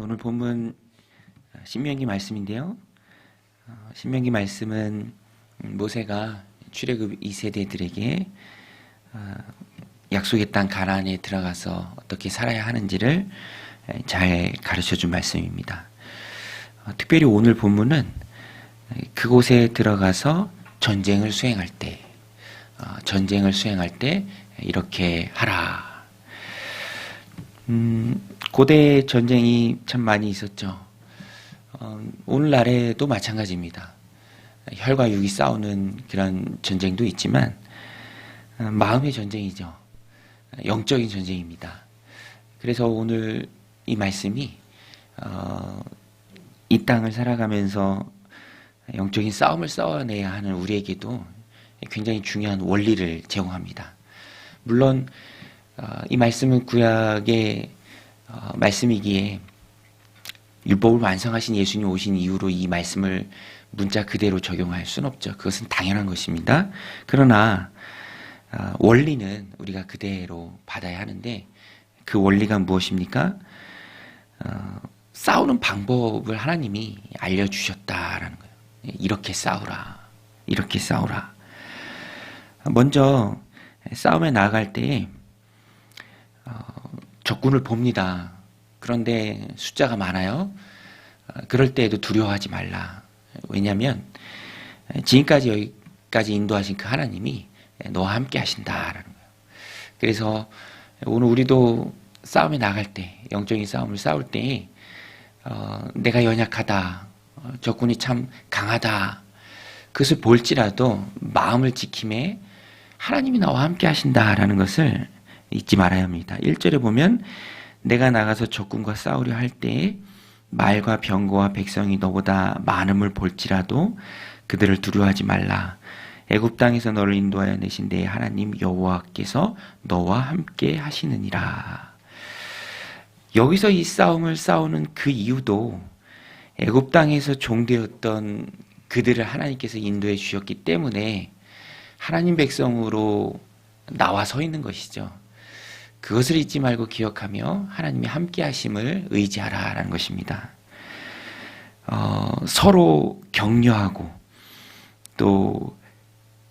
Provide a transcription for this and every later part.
오늘 본문 신명기 말씀인데요. 신명기 말씀은 모세가 출애굽 2세대들에게 약속의 땅 가나안에 들어가서 어떻게 살아야 하는지를 잘 가르쳐준 말씀입니다. 특별히 오늘 본문은 그곳에 들어가서 전쟁을 수행할 때 이렇게 하라. 고대 전쟁이 참 많이 있었죠. 오늘날에도 마찬가지입니다. 혈과 육이 싸우는 그런 전쟁도 있지만 마음의 전쟁이죠. 영적인 전쟁입니다. 그래서 오늘 이 말씀이 이 땅을 살아가면서 영적인 싸움을 싸워내야 하는 우리에게도 굉장히 중요한 원리를 제공합니다. 물론 이 말씀은 구약의 말씀이기에 율법을 완성하신 예수님 오신 이후로 이 말씀을 문자 그대로 적용할 수는 없죠. 그것은 당연한 것입니다. 그러나 원리는 우리가 그대로 받아야 하는데 그 원리가 무엇입니까? 싸우는 방법을 하나님이 알려주셨다라는 거예요. 이렇게 싸우라. 이렇게 싸우라. 먼저 싸움에 나아갈 때 적군을 봅니다. 그런데 숫자가 많아요. 그럴 때에도 두려워하지 말라. 왜냐하면 지금까지 여기까지 인도하신 그 하나님이 너와 함께 하신다라는 거예요. 그래서 오늘 우리도 싸움에 나갈 때, 영적인 싸움을 싸울 때 내가 연약하다, 적군이 참 강하다, 그것을 볼지라도 마음을 지킴에 하나님이 나와 함께 하신다라는 것을 잊지 말아야 합니다. 1절에 보면 내가 나가서 적군과 싸우려 할 때에 말과 병거와 백성이 너보다 많음을 볼지라도 그들을 두려워하지 말라. 애굽 땅에서 너를 인도하여 내신 내 하나님 여호와께서 너와 함께 하시느니라. 여기서 이 싸움을 싸우는 그 이유도 애굽 땅에서 종되었던 그들을 하나님께서 인도해 주셨기 때문에 하나님 백성으로 나와 서 있는 것이죠. 그것을 잊지 말고 기억하며 하나님이 함께 하심을 의지하라라는 것입니다. 서로 격려하고 또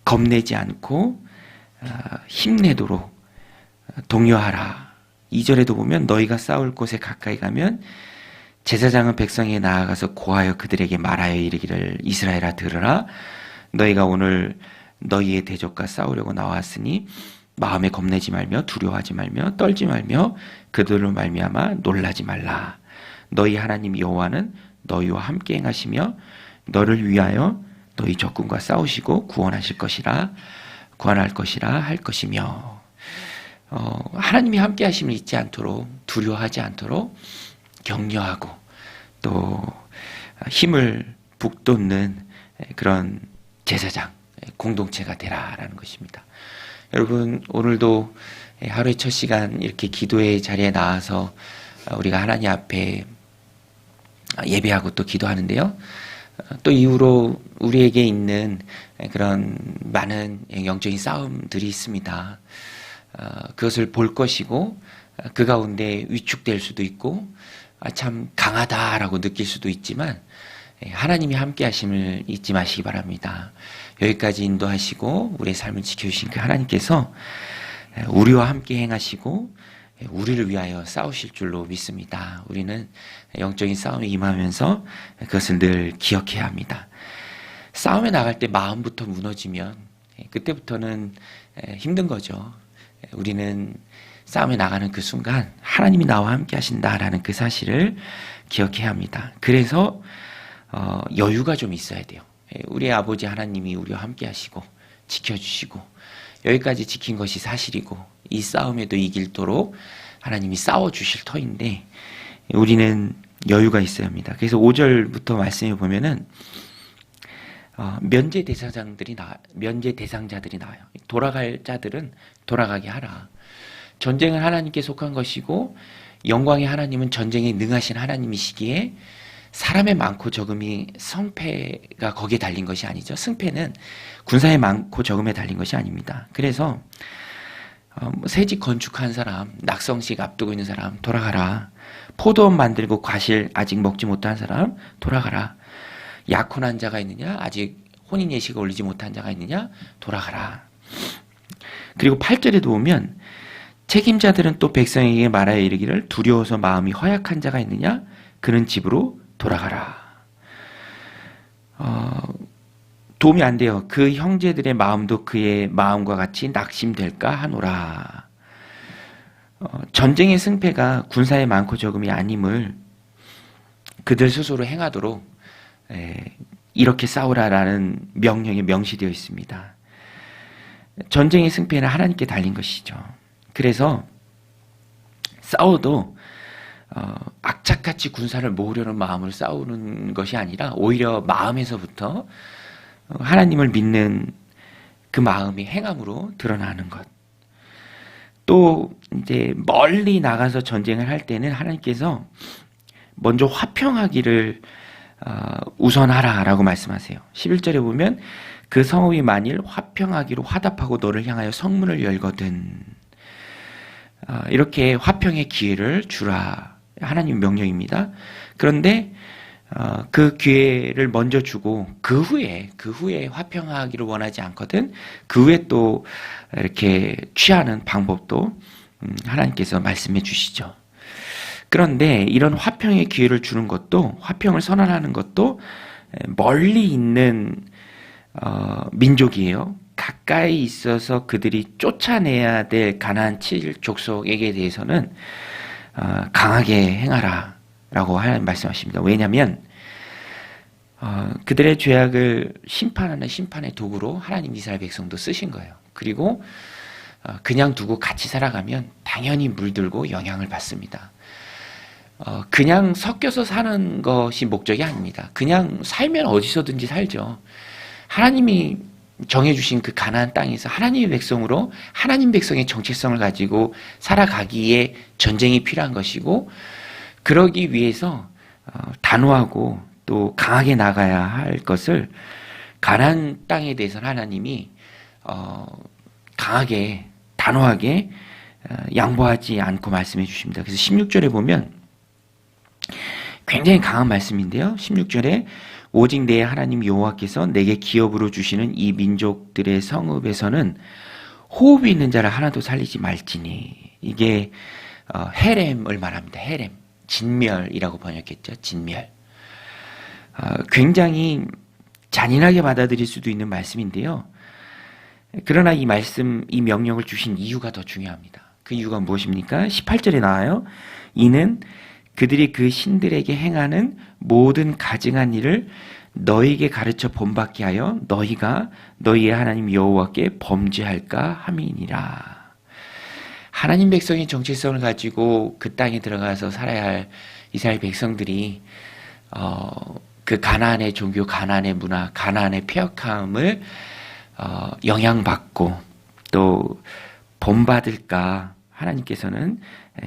겁내지 않고 힘내도록 독려하라. 2절에도 보면 너희가 싸울 곳에 가까이 가면 제사장은 백성에 나아가서 고하여 그들에게 말하여 이르기를 이스라엘아 들으라. 너희가 오늘 너희의 대적과 싸우려고 나왔으니 마음에 겁내지 말며 두려워하지 말며 떨지 말며 그들로 말미암아 놀라지 말라. 너희 하나님 여호와는 너희와 함께 행하시며 너를 위하여 너희 적군과 싸우시고 구원할 것이라 할 것이며 하나님이 함께 하심을 잊지 않도록 두려워하지 않도록 격려하고 또 힘을 북돋는 그런 제사장 공동체가 되라라는 것입니다. 여러분 오늘도 하루의 첫 시간 이렇게 기도의 자리에 나와서 우리가 하나님 앞에 예배하고 또 기도하는데요. 또 이후로 우리에게 있는 그런 많은 영적인 싸움들이 있습니다. 그것을 볼 것이고 그 가운데 위축될 수도 있고 참 강하다라고 느낄 수도 있지만 하나님이 함께 하심을 잊지 마시기 바랍니다. 여기까지 인도하시고 우리의 삶을 지켜주신 그 하나님께서 우리와 함께 행하시고 우리를 위하여 싸우실 줄로 믿습니다. 우리는 영적인 싸움에 임하면서 그것을 늘 기억해야 합니다. 싸움에 나갈 때 마음부터 무너지면 그때부터는 힘든 거죠. 우리는 싸움에 나가는 그 순간 하나님이 나와 함께 하신다라는 그 사실을 기억해야 합니다. 그래서 여유가 좀 있어야 돼요. 우리 아버지 하나님이 우리와 함께 하시고 지켜주시고 여기까지 지킨 것이 사실이고 이 싸움에도 이길도록 하나님이 싸워주실 터인데 우리는 여유가 있어야 합니다. 그래서 5절부터 말씀해 보면은 면제 대상자들이 나와요. 돌아갈 자들은 돌아가게 하라. 전쟁은 하나님께 속한 것이고 영광의 하나님은 전쟁에 능하신 하나님이시기에 사람의 많고 적음이 성패가 거기에 달린 것이 아니죠. 승패는 군사의 많고 적음에 달린 것이 아닙니다. 그래서 새집 건축한 사람, 낙성식 앞두고 있는 사람 돌아가라. 포도원 만들고 과실 아직 먹지 못한 사람 돌아가라. 약혼한 자가 있느냐? 아직 혼인 예식을 올리지 못한 자가 있느냐? 돌아가라. 그리고 8절에도 보면 책임자들은 또 백성에게 말하여 이르기를 두려워서 마음이 허약한 자가 있느냐? 그는 집으로 돌아가라. 도움이 안 돼요. 그 형제들의 마음도 그의 마음과 같이 낙심될까 하노라. 전쟁의 승패가 군사의 많고 적음이 아님을 그들 스스로 행하도록 이렇게 싸우라라는 명령에 명시되어 있습니다. 전쟁의 승패는 하나님께 달린 것이죠. 그래서 싸워도 악착같이 군사를 모으려는 마음으로 싸우는 것이 아니라 오히려 마음에서부터 하나님을 믿는 그 마음이 행함으로 드러나는 것. 또 이제 멀리 나가서 전쟁을 할 때는 하나님께서 먼저 화평하기를 우선하라라고 말씀하세요. 11절에 보면 그 성읍이 만일 화평하기로 화답하고 너를 향하여 성문을 열거든 이렇게 화평의 기회를 주라. 하나님 명령입니다. 그런데 그 기회를 먼저 주고 그 후에 화평하기를 원하지 않거든 그 후에 또 이렇게 취하는 방법도 하나님께서 말씀해 주시죠. 그런데 이런 화평의 기회를 주는 것도 화평을 선언하는 것도 멀리 있는 민족이에요. 가까이 있어서 그들이 쫓아내야 될 가나안 7족속에게 대해서는 강하게 행하라 라고 말씀하십니다. 왜냐하면 그들의 죄악을 심판하는 심판의 도구로 하나님 이스라엘 백성도 쓰신 거예요. 그리고 그냥 두고 같이 살아가면 당연히 물들고 영향을 받습니다. 그냥 섞여서 사는 것이 목적이 아닙니다. 그냥 살면 어디서든지 살죠. 하나님이 정해주신 그 가나안 땅에서 하나님의 백성으로 하나님 백성의 정체성을 가지고 살아가기에 전쟁이 필요한 것이고 그러기 위해서 단호하고 또 강하게 나가야 할 것을 가나안 땅에 대해서는 하나님이 강하게 단호하게 양보하지 않고 말씀해 주십니다. 그래서 16절에 보면 굉장히 강한 말씀인데요. 16절에 오직 내 하나님 여호와께서 내게 기업으로 주시는 이 민족들의 성읍에서는 호흡이 있는 자를 하나도 살리지 말지니 이게 헤렘을 말합니다. 헤렘. 진멸이라고 번역했죠. 진멸. 굉장히 잔인하게 받아들일 수도 있는 말씀인데요. 그러나 이 말씀, 이 명령을 주신 이유가 더 중요합니다. 그 이유가 무엇입니까? 18절에 나와요. 이는 그들이 그 신들에게 행하는 모든 가증한 일을 너희에게 가르쳐 본받게 하여 너희가 너희의 하나님 여호와께 범죄할까 함이니라. 하나님 백성의 정체성을 가지고 그 땅에 들어가서 살아야 할 이스라엘 백성들이 그 가나안의 종교, 가나안의 문화, 가나안의 폐역함을 영향받고 또 본받을까 하나님께서는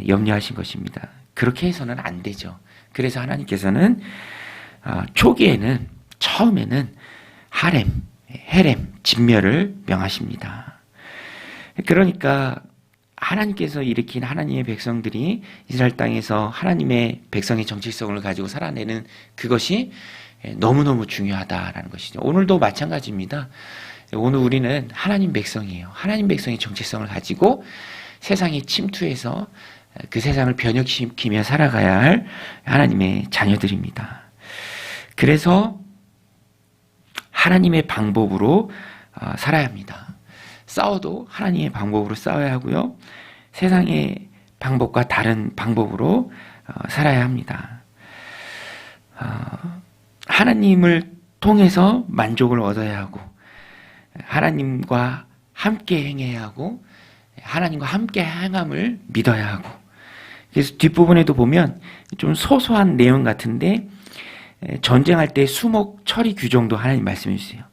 염려하신 것입니다. 그렇게 해서는 안 되죠. 그래서 하나님께서는 초기에는 처음에는 헤렘, 진멸을 명하십니다. 그러니까 하나님께서 일으킨 하나님의 백성들이 이스라엘 땅에서 하나님의 백성의 정체성을 가지고 살아내는 그것이 너무너무 중요하다라는 것이죠. 오늘도 마찬가지입니다. 오늘 우리는 하나님 백성이에요. 하나님 백성의 정체성을 가지고 세상에 침투해서 그 세상을 변혁시키며 살아가야 할 하나님의 자녀들입니다. 그래서 하나님의 방법으로 살아야 합니다. 싸워도 하나님의 방법으로 싸워야 하고요. 세상의 방법과 다른 방법으로 살아야 합니다. 하나님을 통해서 만족을 얻어야 하고 하나님과 함께 행해야 하고 하나님과 함께 행함을 믿어야 하고 그래서 뒷부분에도 보면 좀 소소한 내용 같은데 전쟁할 때 수목 처리 규정도 하나님 말씀해 주세요.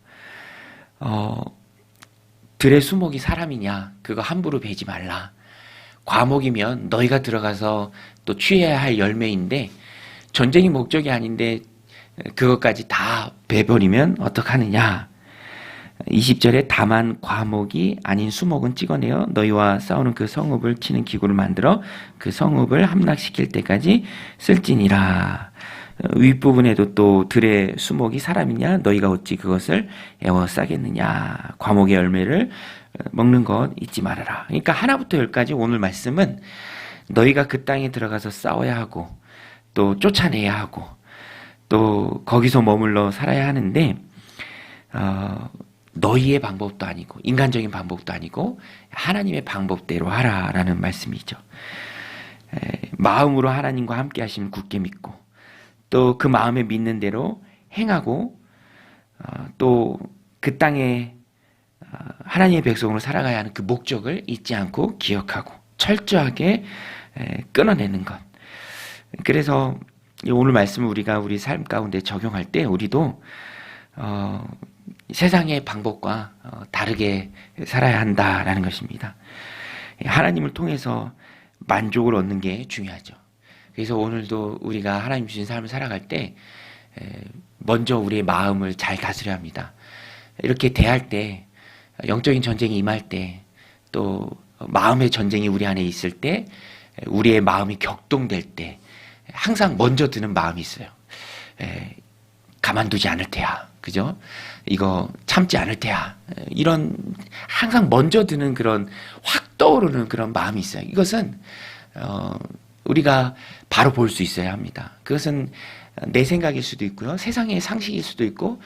들의 수목이 사람이냐 그거 함부로 베지 말라. 과목이면 너희가 들어가서 또 취해야 할 열매인데 전쟁이 목적이 아닌데 그것까지 다 베버리면 어떡하느냐. 20절에 다만 과목이 아닌 수목은 찍어내어 너희와 싸우는 그 성읍을 치는 기구를 만들어 그 성읍을 함락시킬 때까지 쓸지니라. 윗부분에도 또 들의 수목이 사람이냐 너희가 어찌 그것을 애워싸겠느냐. 과목의 열매를 먹는 것 잊지 말아라. 그러니까 하나부터 열까지 오늘 말씀은 너희가 그 땅에 들어가서 싸워야 하고 또 쫓아내야 하고 또 거기서 머물러 살아야 하는데 너희의 방법도 아니고 인간적인 방법도 아니고 하나님의 방법대로 하라라는 말씀이죠. 마음으로 하나님과 함께 하심을 굳게 믿고 또 그 마음에 믿는 대로 행하고 또 그 땅에 하나님의 백성으로 살아가야 하는 그 목적을 잊지 않고 기억하고 철저하게 끊어내는 것. 그래서 오늘 말씀을 우리가 우리 삶 가운데 적용할 때 우리도 세상의 방법과 다르게 살아야 한다라는 것입니다. 하나님을 통해서 만족을 얻는 게 중요하죠. 그래서 오늘도 우리가 하나님 주신 삶을 살아갈 때 먼저 우리의 마음을 잘 다스려야 합니다. 이렇게 대할 때 영적인 전쟁이 임할 때 또 마음의 전쟁이 우리 안에 있을 때 우리의 마음이 격동될 때 항상 먼저 드는 마음이 있어요. 가만두지 않을 테야. 그죠? 이거 참지 않을 테야. 이런 항상 먼저 드는 그런 확 떠오르는 그런 마음이 있어요. 이것은 우리가 바로 볼 수 있어야 합니다. 그것은 내 생각일 수도 있고요. 세상의 상식일 수도 있고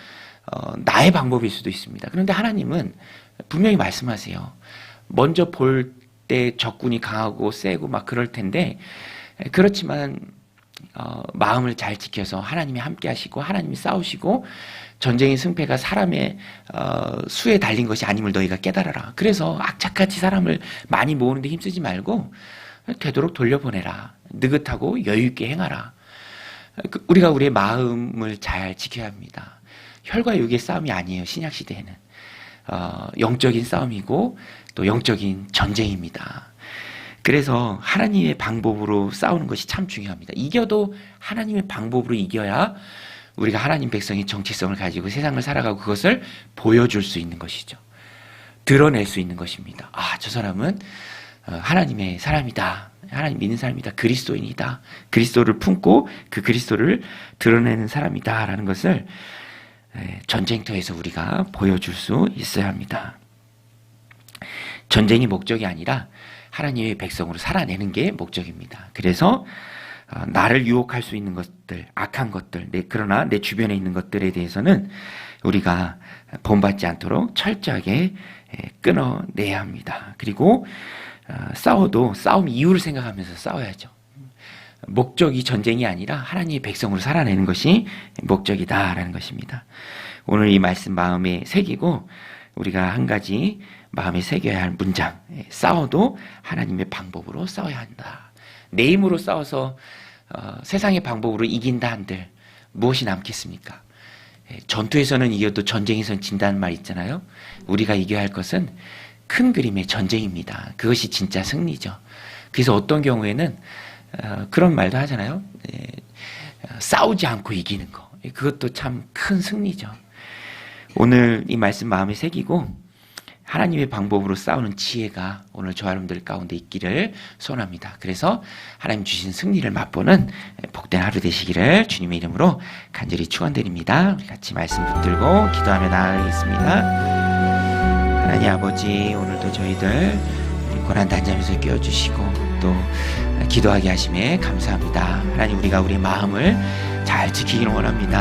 나의 방법일 수도 있습니다. 그런데 하나님은 분명히 말씀하세요. 먼저 볼 때 적군이 강하고 세고 막 그럴 텐데 그렇지만 마음을 잘 지켜서 하나님이 함께 하시고 하나님이 싸우시고 전쟁의 승패가 사람의 수에 달린 것이 아님을 너희가 깨달아라. 그래서 악착같이 사람을 많이 모으는데 힘쓰지 말고 되도록 돌려보내라. 느긋하고 여유있게 행하라. 우리가 우리의 마음을 잘 지켜야 합니다. 혈과 육의 싸움이 아니에요. 신약시대에는 영적인 싸움이고 또 영적인 전쟁입니다. 그래서 하나님의 방법으로 싸우는 것이 참 중요합니다. 이겨도 하나님의 방법으로 이겨야 우리가 하나님 백성의 정체성을 가지고 세상을 살아가고 그것을 보여줄 수 있는 것이죠. 드러낼 수 있는 것입니다. 아, 저 사람은 하나님의 사람이다. 하나님 믿는 사람이다. 그리스도인이다. 그리스도를 품고 그 그리스도를 드러내는 사람이다. 라는 것을 전쟁터에서 우리가 보여줄 수 있어야 합니다. 전쟁이 목적이 아니라 하나님의 백성으로 살아내는 게 목적입니다. 그래서 나를 유혹할 수 있는 것들, 악한 것들, 그러나 내 주변에 있는 것들에 대해서는 우리가 본받지 않도록 철저하게 끊어내야 합니다. 그리고 싸워도 싸움 이유를 생각하면서 싸워야죠. 목적이 전쟁이 아니라 하나님의 백성으로 살아내는 것이 목적이다라는 것입니다. 오늘 이 말씀 마음에 새기고 우리가 한 가지 마음에 새겨야 할 문장, 싸워도 하나님의 방법으로 싸워야 한다. 내 힘으로 싸워서 세상의 방법으로 이긴다 한들 무엇이 남겠습니까? 전투에서는 이겨도 전쟁에서는 진다는 말 있잖아요. 우리가 이겨야 할 것은 큰 그림의 전쟁입니다. 그것이 진짜 승리죠. 그래서 어떤 경우에는 그런 말도 하잖아요. 싸우지 않고 이기는 거. 그것도 참 큰 승리죠. 오늘 이 말씀 마음에 새기고 하나님의 방법으로 싸우는 지혜가 오늘 저와 여러분들 가운데 있기를 소원합니다. 그래서 하나님 주신 승리를 맛보는 복된 하루 되시기를 주님의 이름으로 간절히 축원드립니다. 우리 같이 말씀 붙들고 기도하며 나아가겠습니다. 하나님 아버지, 오늘도 저희들 고난 단잠에서 깨워주시고 또 기도하게 하심에 감사합니다. 하나님, 우리가 우리 마음을 잘 지키기를 원합니다.